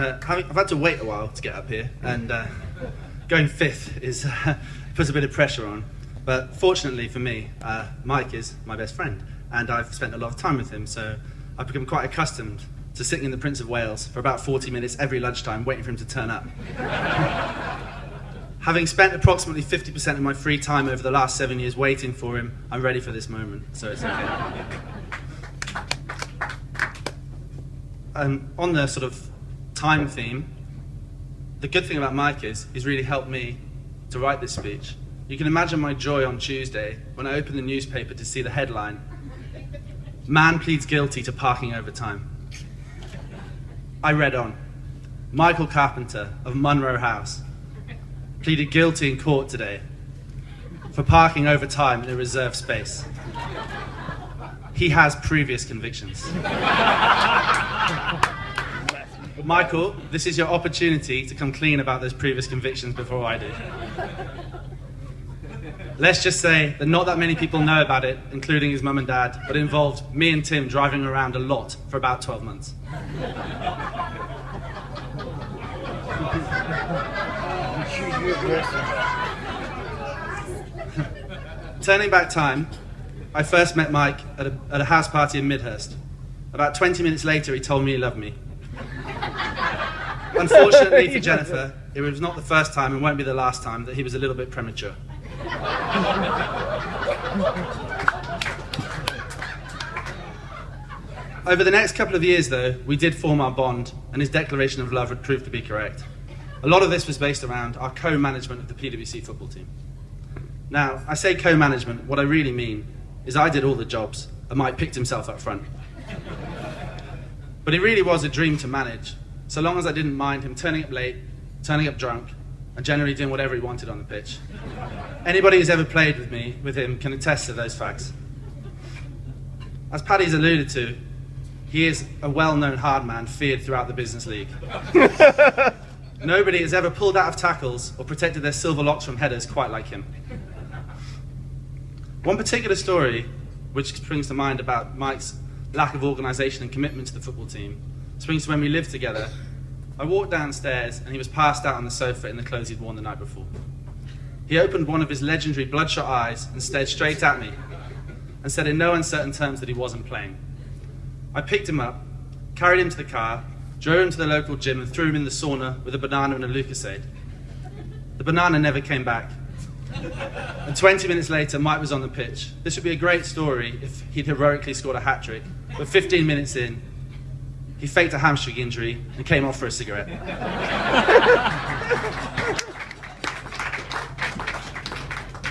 I've had to wait a while to get up here, and going fifth is puts a bit of pressure on. But fortunately for me, Mike is my best friend, and I've spent a lot of time with him, so I've become quite accustomed to sitting in the Prince of Wales for about 40 minutes every lunchtime waiting for him to turn up. Having spent approximately 50% of my free time over the last 7 years waiting for him, I'm ready for this moment, so it's okay. On the sort of time theme, the good thing about Mike is he's really helped me to write this speech. You can imagine my joy on Tuesday when I opened the newspaper to see the headline, "Man pleads guilty to parking over time." I read on. Michael Carpenter of Munro House pleaded guilty in court today for parking over time in a reserved space. He has previous convictions. Michael, this is your opportunity to come clean about those previous convictions before I do. Let's just say that not that many people know about it, including his mum and dad, but it involved me and Tim driving around a lot for about 12 months. Turning back time, I first met Mike at a house party in Midhurst. About 20 minutes later, he told me he loved me. Unfortunately for Jennifer, it was not the first time and won't be the last time that he was a little bit premature. Over the next couple of years, though, we did form our bond, and his declaration of love would prove to be correct. A lot of this was based around our co-management of the PwC football team. Now, I say co-management, what I really mean is I did all the jobs, and Mike picked himself up front. But it really was a dream to manage, so long as I didn't mind him turning up late, turning up drunk, and generally doing whatever he wanted on the pitch. Anybody who's ever played with him can attest to those facts. As Paddy's alluded to, he is a well-known hard man feared throughout the business league. Nobody has ever pulled out of tackles or protected their silver locks from headers quite like him. One particular story which springs to mind about Mike's lack of organisation and commitment to the football team springs to when we lived together. I walked downstairs and he was passed out on the sofa in the clothes he'd worn the night before. He opened one of his legendary bloodshot eyes and stared straight at me and said in no uncertain terms that he wasn't playing. I picked him up, carried him to the car, drove him to the local gym and threw him in the sauna with a banana and a Lucozade. The banana never came back. And 20 minutes later, Mike was on the pitch. This would be a great story if he'd heroically scored a hat-trick, but 15 minutes in, he faked a hamstring injury and came off for a cigarette.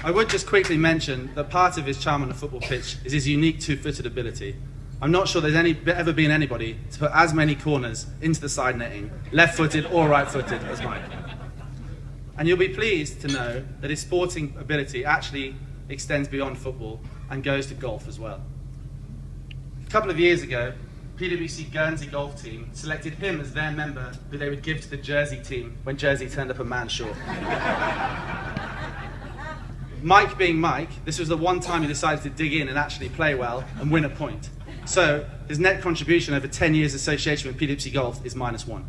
I would just quickly mention that part of his charm on a football pitch is his unique two-footed ability. I'm not sure there's ever been anybody to put as many corners into the side netting, left-footed or right-footed, as Mike. And you'll be pleased to know that his sporting ability actually extends beyond football and goes to golf as well. A couple of years ago, PwC Guernsey golf team selected him as their member who they would give to the Jersey team when Jersey turned up a man short. Mike being Mike, this was the one time he decided to dig in and actually play well and win a point. So his net contribution over 10 years association with PwC Golf is -1.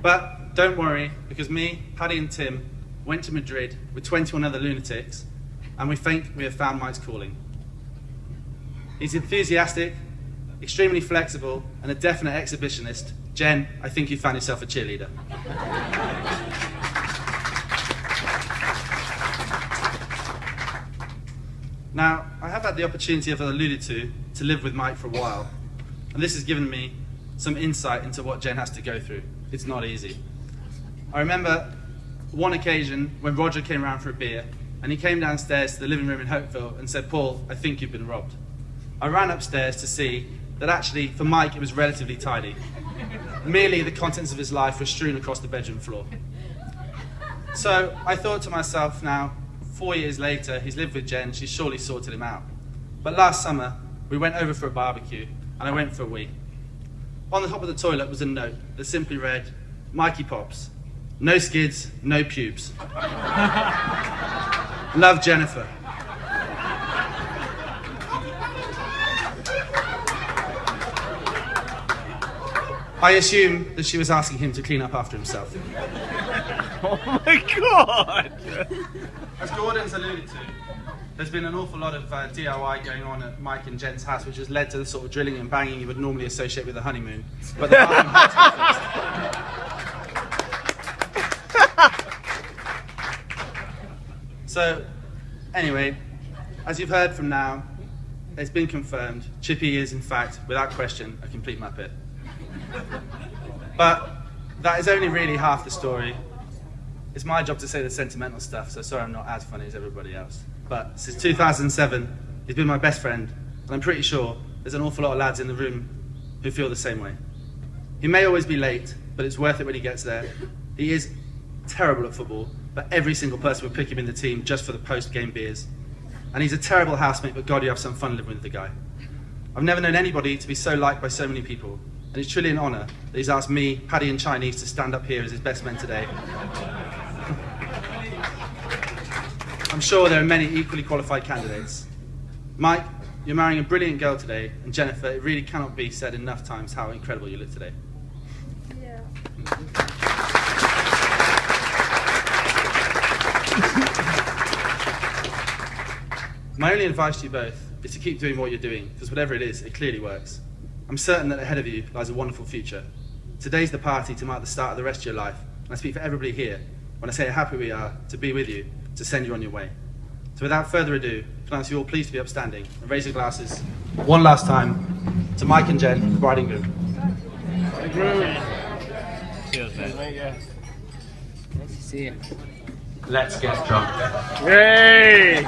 But don't worry, because me, Paddy and Tim went to Madrid with 21 other lunatics and we think we have found Mike's calling. He's enthusiastic, extremely flexible and a definite exhibitionist. Jen, I think you found yourself a cheerleader. Now, I have had the opportunity, as I alluded to live with Mike for a while, and this has given me some insight into what Jen has to go through. It's not easy. I remember one occasion when Roger came round for a beer, and he came downstairs to the living room in Hopeville and said, "Paul, I think you've been robbed." I ran upstairs to see that actually, for Mike, it was relatively tidy. Merely the contents of his life were strewn across the bedroom floor. So I thought to myself, now, 4 years later, he's lived with Jen, she's surely sorted him out. But last summer, we went over for a barbecue, and I went for a wee. On the top of the toilet was a note that simply read, "Mikey Pops, no skids, no pubes. Love, Jennifer." I assume that she was asking him to clean up after himself. Oh my god! As Gordon's alluded to, there's been an awful lot of DIY going on at Mike and Jen's house, which has led to the sort of drilling and banging you would normally associate with a honeymoon. But the bathroom had to be fixed. So, anyway, as you've heard from now, it's been confirmed, Chippy is in fact, without question, a complete muppet. But that is only really half the story. It's my job to say the sentimental stuff, so sorry I'm not as funny as everybody else. But since 2007, he's been my best friend, and I'm pretty sure there's an awful lot of lads in the room who feel the same way. He may always be late, but it's worth it when he gets there. He is terrible at football, but every single person would pick him in the team just for the post-game beers. And he's a terrible housemate, but God, you have some fun living with the guy. I've never known anybody to be so liked by so many people, and it's truly an honour that he's asked me, Paddy and Chinese, to stand up here as his best men today. I'm sure there are many equally qualified candidates. Mike, you're marrying a brilliant girl today, and Jennifer, it really cannot be said enough times how incredible you look today. Yeah. My only advice to you both is to keep doing what you're doing, because whatever it is, it clearly works. I'm certain that ahead of you lies a wonderful future. Today's the party to mark the start of the rest of your life, and I speak for everybody here when I say how happy we are to be with you, to send you on your way. So without further ado, can I ask you all please to be upstanding and raise your glasses one last time to Mike and Jen, the bride and groom. Cheers, mate. Nice to see you. Let's get drunk. Hey!